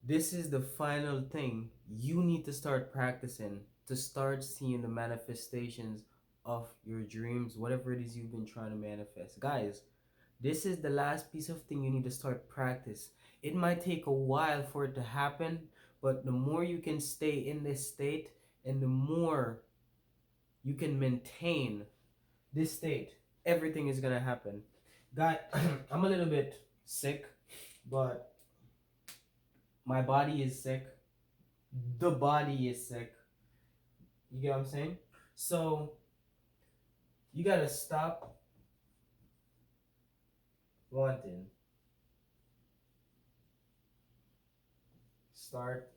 This is the final thing you need to start practicing to start seeing the manifestations of your dreams, whatever it is you've been trying to manifest. Guys, this is the last piece of thing you need to start practice. It might take a while for it to happen, but the more you can stay in this state and the more you can maintain this state, everything is gonna happen. Guy, I'm a little bit sick, but my body is sick. The body is sick. You get what I'm saying? So you gotta stop wanting. Start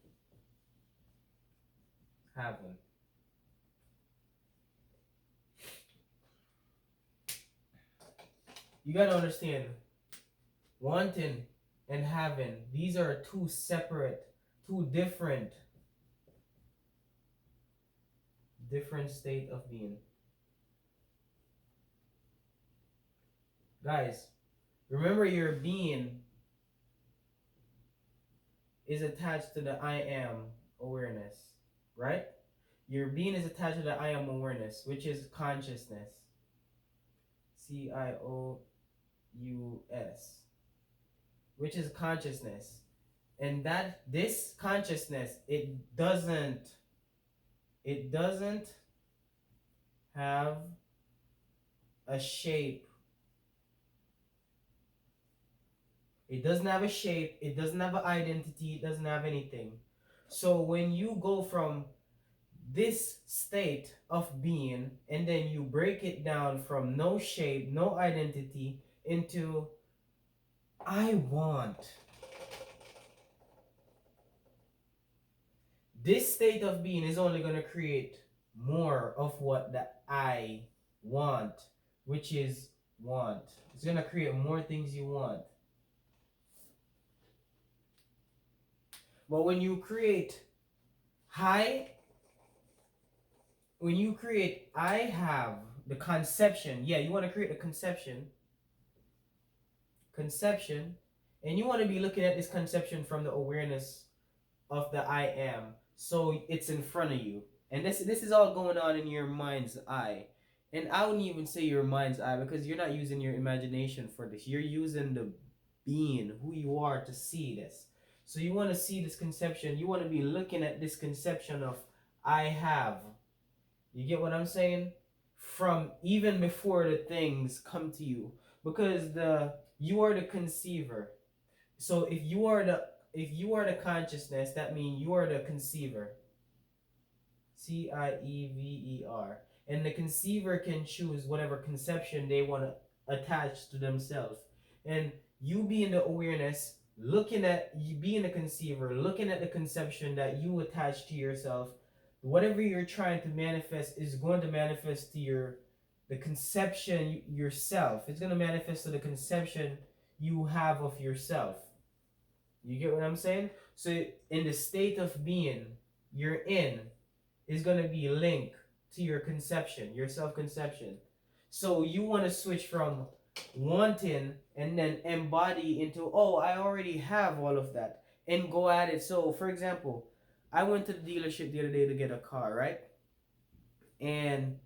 having. You gotta understand, wanting and having, these are two separate, two different state of being. Guys, remember your being is attached to the I am awareness, right? Your being is attached to the I am awareness, which is consciousness. CIOUS, which is consciousness. And that this consciousness, it doesn't have a shape. It doesn't have a shape, it doesn't have an identity, it doesn't have anything. So when you go from this state of being and then you break it down from no shape, no identity into I want. This state of being is only going to create more of what the I want, which is want. It's going to create more things you want. But when you create I have the conception, yeah, you want to create a conception, and you want to be looking at this conception from the awareness of the I am. So it's in front of you. And this is all going on in your mind's eye. And I wouldn't even say your mind's eye because you're not using your imagination for this. You're using the being, who you are, to see this. So you want to see this conception. You want to be looking at this conception of I have. You get what I'm saying? From even before the things come to you. Because you are the conceiver. So if you are the consciousness, that means you are the conceiver. CIEVER. And the conceiver can choose whatever conception they want to attach to themselves. And you being the awareness, you being the conceiver, looking at the conception that you attach to yourself, whatever you're trying to manifest is going to manifest to the conception yourself. It's going to manifest to the conception you have of yourself. You get what I'm saying? So in the state of being you're in is going to be linked to your conception, your self-conception. So you want to switch from wanting and then embody into, oh, I already have all of that, and go at it. So for example, I went to the dealership the other day to get a car, right? And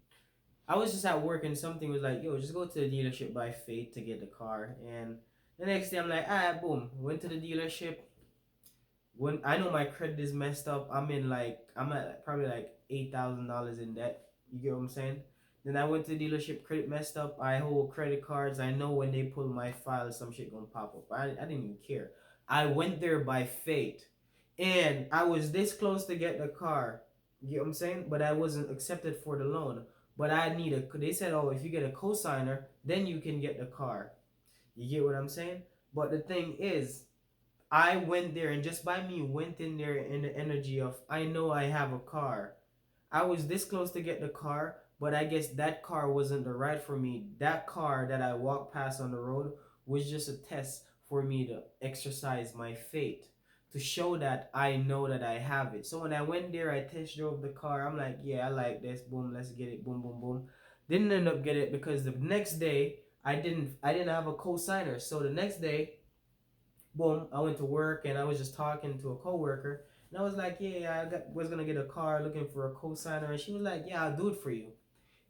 I was just at work and something was like, yo, just go to the dealership by faith to get the car. And the next day I'm like, boom, went to the dealership. When I know my credit is messed up, I'm at probably like $8,000 in debt. You get what I'm saying? Then I went to the dealership, credit messed up. I hold credit cards. I know when they pull my file, some shit gonna pop up. I didn't even care. I went there by fate. And I was this close to get the car. You get what I'm saying? But I wasn't accepted for the loan. But they said, oh, if you get a cosigner, then you can get the car. You get what I'm saying? But the thing is, I went there, and just by me went in there in the energy of, I know I have a car. I was this close to get the car, but I guess that car wasn't the right for me. That car that I walked past on the road was just a test for me to exercise my fate, to show that I know that I have it. So when I went there, I test drove the car. I'm like, yeah, I like this. Boom, let's get it. Boom, boom, boom. Didn't end up getting it because the next day I didn't have a co-signer. So the next day Boom, I went to work and I was just talking to a coworker, and I was like, yeah, was gonna get a car, looking for a co-signer, and she was like, yeah, I'll do it for you.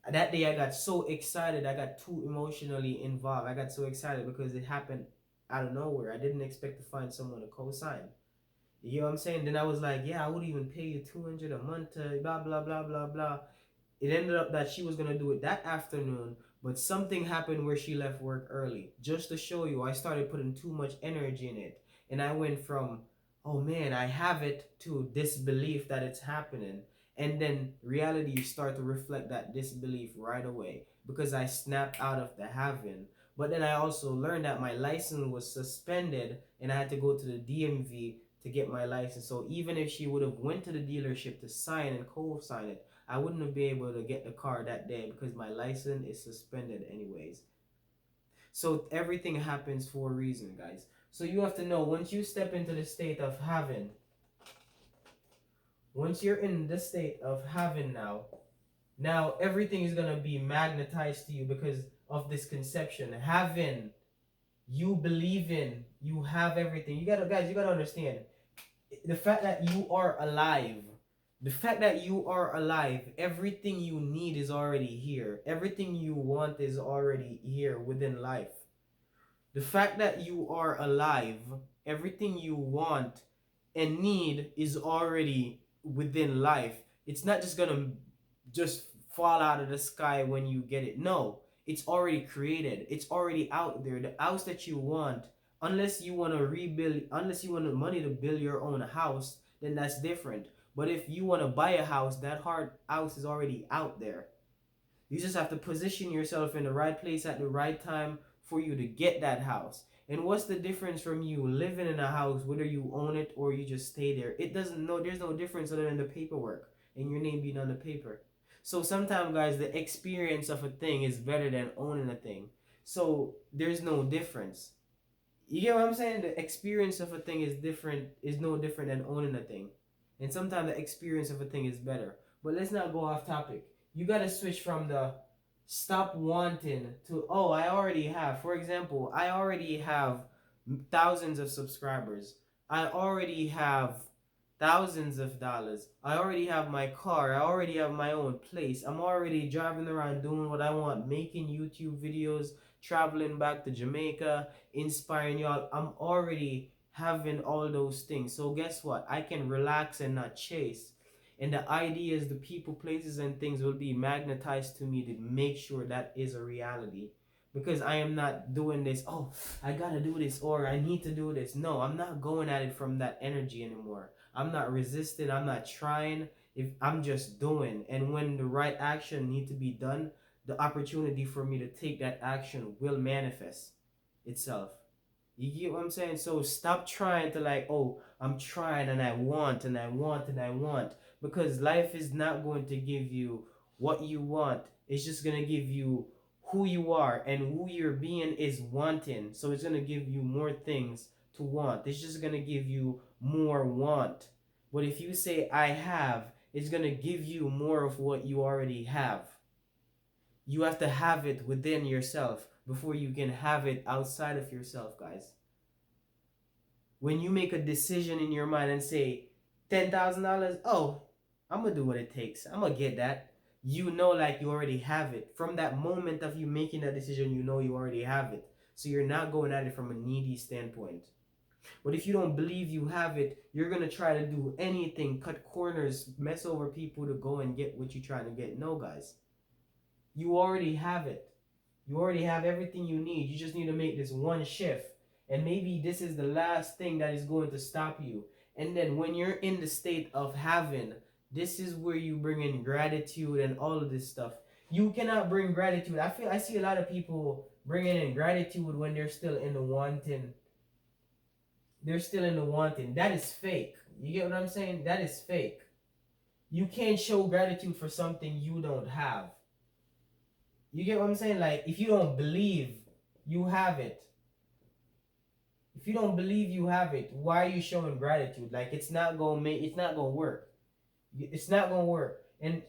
That day I got so excited, I got too emotionally involved. I got so excited because it happened out of nowhere. I didn't expect to find someone to co-sign. You know what I'm saying? Then I was like, yeah, I would even pay you 200 a month to blah blah blah blah blah. It ended up that she was gonna do it that afternoon, but something happened where she left work early. Just to show you, I started putting too much energy in it, and I went from, oh man, I have it, to disbelief that it's happening. And then reality, you start to reflect that disbelief right away because I snapped out of the having. But then I also learned that my license was suspended and I had to go to the DMV to get my license. So even if she would have went to the dealership to sign and co-sign it, I wouldn't have been able to get the car that day because my license is suspended anyways. So everything happens for a reason, guys. So you have to know, once you step into the state of having, once you're in the state of having now everything is going to be magnetized to you because of this conception. Having, you believe in, you have everything. You gotta understand, the fact that you are alive, the fact that you are alive, everything you need is already here. Everything you want is already here within life. The fact that you are alive, everything you want and need is already within life. It's not just gonna just fall out of the sky when you get it. No, it's already created. It's already out there. The house that you want, unless you want to rebuild, unless you want the money to build your own house, then that's different. But if you want to buy a house, that hard house is already out there. You just have to position yourself in the right place at the right time for you to get that house. And what's the difference from you living in a house, whether you own it or you just stay there? It doesn't know, there's no difference other than the paperwork and your name being on the paper. So sometimes, guys, the experience of a thing is better than owning a thing. So there's no difference. You get what I'm saying? The experience of a thing is no different than owning a thing. And sometimes the experience of a thing is better. But let's not go off topic. You gotta switch from the stop wanting to, oh, I already have. For example, I already have thousands of subscribers. I already have thousands of dollars. I already have my car. I already have my own place. I'm already driving around doing what I want, making YouTube videos, traveling back to Jamaica, inspiring y'all. I'm already having all those things. So guess what? I can relax and not chase. And the ideas, the people, places, and things will be magnetized to me to make sure that is a reality. Because I am not doing this, oh, I gotta do this, or I need to do this. No, I'm not going at it from that energy anymore. I'm not resisting, I'm not trying. If I'm just doing, and when the right action need to be done, the opportunity for me to take that action will manifest itself. You get what I'm saying? So stop trying to, like, oh, I'm trying and I want and I want and I want. Because life is not going to give you what you want. It's just going to give you who you are, and who you're being is wanting. So it's going to give you more things to want. It's just going to give you more want. But if you say I have, it's going to give you more of what you already have. You have to have it within yourself before you can have it outside of yourself, guys. When you make a decision in your mind and say $10,000, oh, I'm gonna do what it takes, I'm gonna get that. You know, like, you already have it. From that moment of you making that decision, you know you already have it. So you're not going at it from a needy standpoint. But if you don't believe you have it, you're gonna try to do anything, cut corners, mess over people to go and get what you're trying to get. No, guys. You already have it. You already have everything you need. You just need to make this one shift. And maybe this is the last thing that is going to stop you. And then when you're in the state of having, this is where you bring in gratitude and all of this stuff. You cannot bring gratitude. I see a lot of people bringing in gratitude when they're still in the wanting. They're still in the wanting. That is fake. You get what I'm saying? That is fake. You can't show gratitude for something you don't have. You get what I'm saying? Like, if you don't believe you have it, if you don't believe you have it, why are you showing gratitude? Like, it's not gonna work. It's not gonna work. And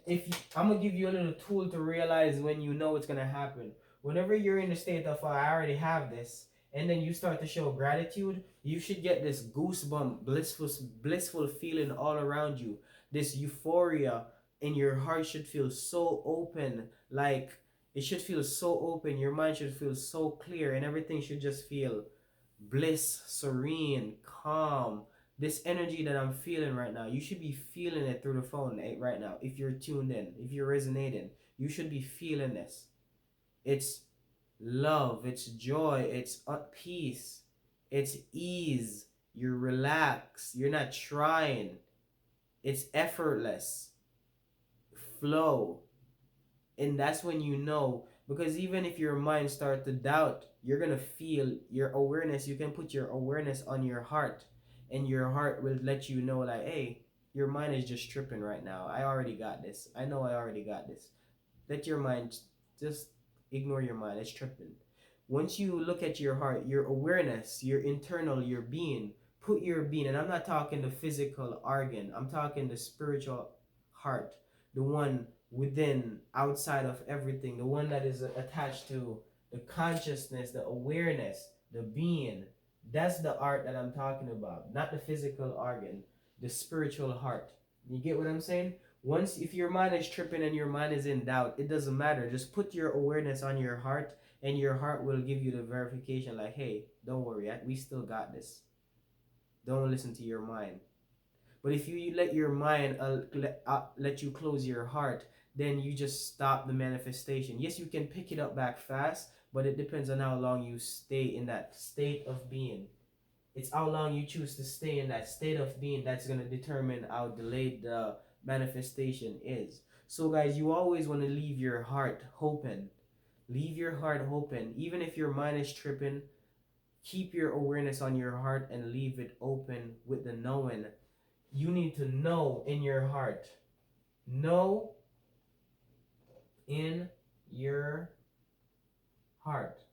I'm gonna give you a little tool to realize when you know it's gonna happen. Whenever you're in the state of, oh, I already have this, and then you start to show gratitude, You should get this goosebump, blissful feeling all around you. This euphoria in your heart should feel so open, like it should feel so open. Your mind should feel so clear, and everything should just feel bliss, serene, calm. This energy that I'm feeling right now, you should be feeling it through the phone right now. If you're tuned in, if you're resonating, you should be feeling this. It's love, it's joy, it's peace, it's ease. You're relaxed, you're not trying. It's effortless flow. And that's when you know, because even if your mind starts to doubt, you're gonna feel your awareness. You can put your awareness on your heart, and your heart will let you know, like, hey, your mind is just tripping right now. I already got this. I know I already got this. Let your mind just ignore your mind. It's tripping. Once you look at your heart, your awareness, your internal, your being, put your being, and I'm not talking the physical organ, I'm talking the spiritual heart, the one within, outside of everything, the one that is attached to the consciousness, the awareness, the being. That's the art that I'm talking about, not the physical organ, the spiritual heart. You get what I'm saying? Once, if your mind is tripping and your mind is in doubt, it doesn't matter. Just put your awareness on your heart, and your heart will give you the verification, like, hey, don't worry, we still got this. Don't listen to your mind. But if you let your mind let you close your heart, then you just stop the manifestation. Yes, you can pick it up back fast, but it depends on how long you stay in that state of being. It's how long you choose to stay in that state of being that's going to determine how delayed the manifestation is. So, guys, you always want to leave your heart open. Leave your heart open. Even if your mind is tripping, keep your awareness on your heart and leave it open with the knowing. You need to know in your heart. Know in your heart.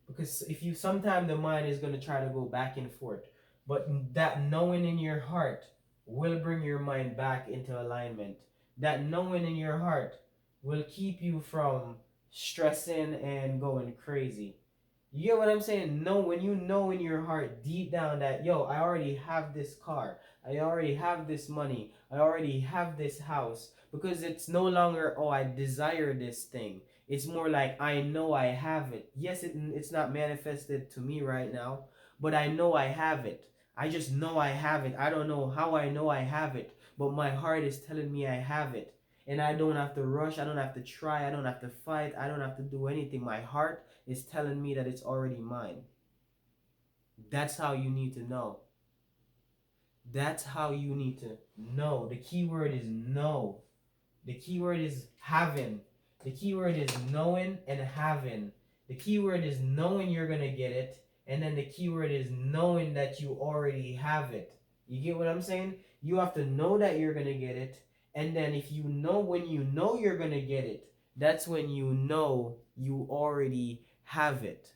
Because if you, sometimes the mind is going to try to go back and forth, but that knowing in your heart will bring your mind back into alignment. That knowing in your heart will keep you from stressing and going crazy. You get what I'm saying? No, when you know in your heart deep down that, yo, I already have this car, I already have this money, I already have this house, because it's no longer, oh, I desire this thing. It's more like, I know I have it. Yes, it's not manifested to me right now, but I know I have it. I just know I have it. I don't know how I know I have it, but my heart is telling me I have it. And I don't have to rush, I don't have to try, I don't have to fight, I don't have to do anything. My heart is telling me that it's already mine. That's how you need to know. That's how you need to know. The key word is know. The key word is having. The key word is knowing and having. The key word is knowing you're going to get it. And then the key word is knowing that you already have it. You get what I'm saying? You have to know that you're going to get it. And then if you know, when you know you're going to get it, that's when you know you already have it.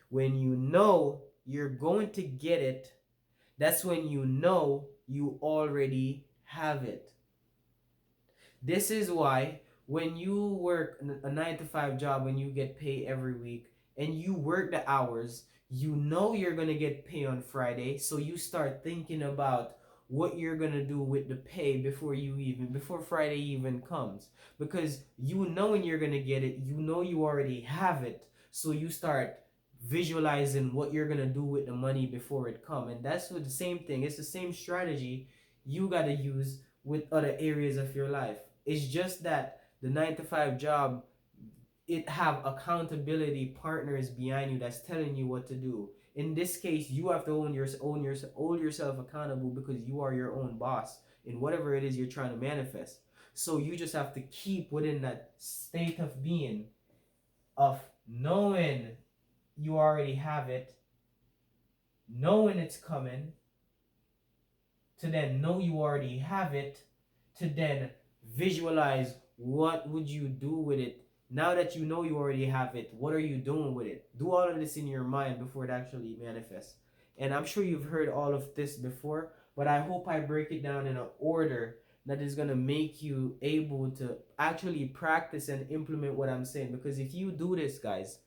When you know you're going to get it, that's when you know you already have it. This is why when you work a 9 to 5 job, when you get paid every week and you work the hours, you know you're going to get paid on Friday. So you start thinking about what you're going to do with the pay before Friday even comes. Because you know when you're going to get it, you know you already have it. So you start visualizing what you're going to do with the money before it comes. And that's what the same thing. It's the same strategy you got to use with other areas of your life. It's just that the 9 to 5 job, it have accountability partners behind you that's telling you what to do. In this case, you have to hold yourself accountable, because you are your own boss in whatever it is you're trying to manifest. So you just have to keep within that state of being, of knowing you already have it, knowing it's coming, to then know you already have it, to then visualize what would you do with it. Now that you know you already have it, what are you doing with it? Do all of this in your mind before it actually manifests. And I'm sure you've heard all of this before, but I hope I break it down in an order that is going to make you able to actually practice and implement what I'm saying. Because if you do this, guys,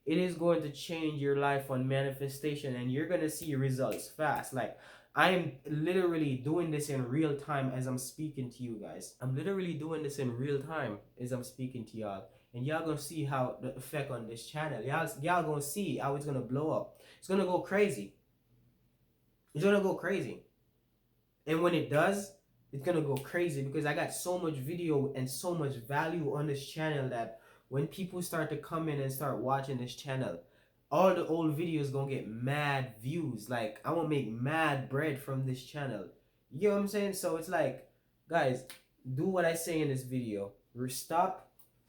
it is going to change your life on manifestation, and you're going to see results fast. Like, I'm literally doing this in real time as I'm speaking to you guys. I'm literally doing this in real time as I'm speaking to y'all. And y'all gonna see how the effect on this channel. Y'all gonna see how it's gonna blow up. It's gonna go crazy. It's gonna go crazy. And when it does, it's gonna go crazy because I got so much video and so much value on this channel that when people start to come in and start watching this channel, all the old videos gonna get mad views. Like, I won't make mad bread from this channel. You know what I'm saying? So it's like, guys, do what I say in this video.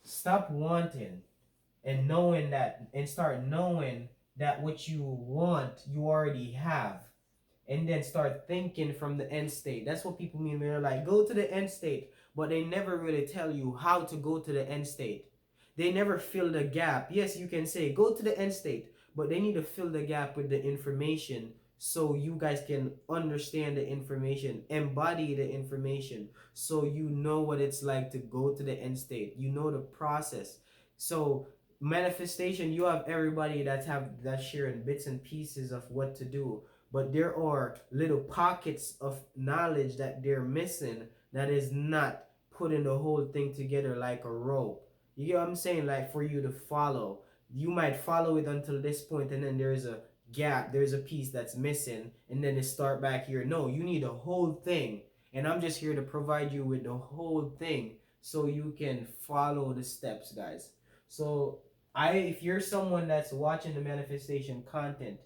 Stop wanting and knowing that, and start knowing that what you want you already have, and then start thinking from the end state. That's what people mean when they're like, go to the end state, but they never really tell you how to go to the end state. They never fill the gap. Yes, you can say go to the end state, but they need to fill the gap with the information so you guys can understand the information, embody the information, so you know what it's like to go to the end state. You know the process. So manifestation, you have everybody that's sharing bits and pieces of what to do, but there are little pockets of knowledge that they're missing, that is not putting the whole thing together like a rope. You get what I'm saying? Like, for you to follow, you might follow it until this point, and then there's a gap, there's a piece that's missing, and then it start back here. No, you need the whole thing, and I'm just here to provide you with the whole thing so you can follow the steps, guys. So if you're someone that's watching the manifestation content,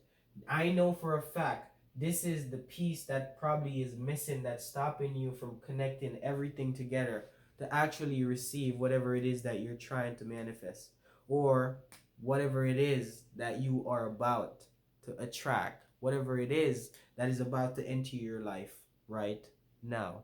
I know for a fact this is the piece that probably is missing, that's stopping you from connecting everything together to actually receive whatever it is that you're trying to manifest, or whatever it is that you are about to attract, whatever it is that is about to enter your life right now.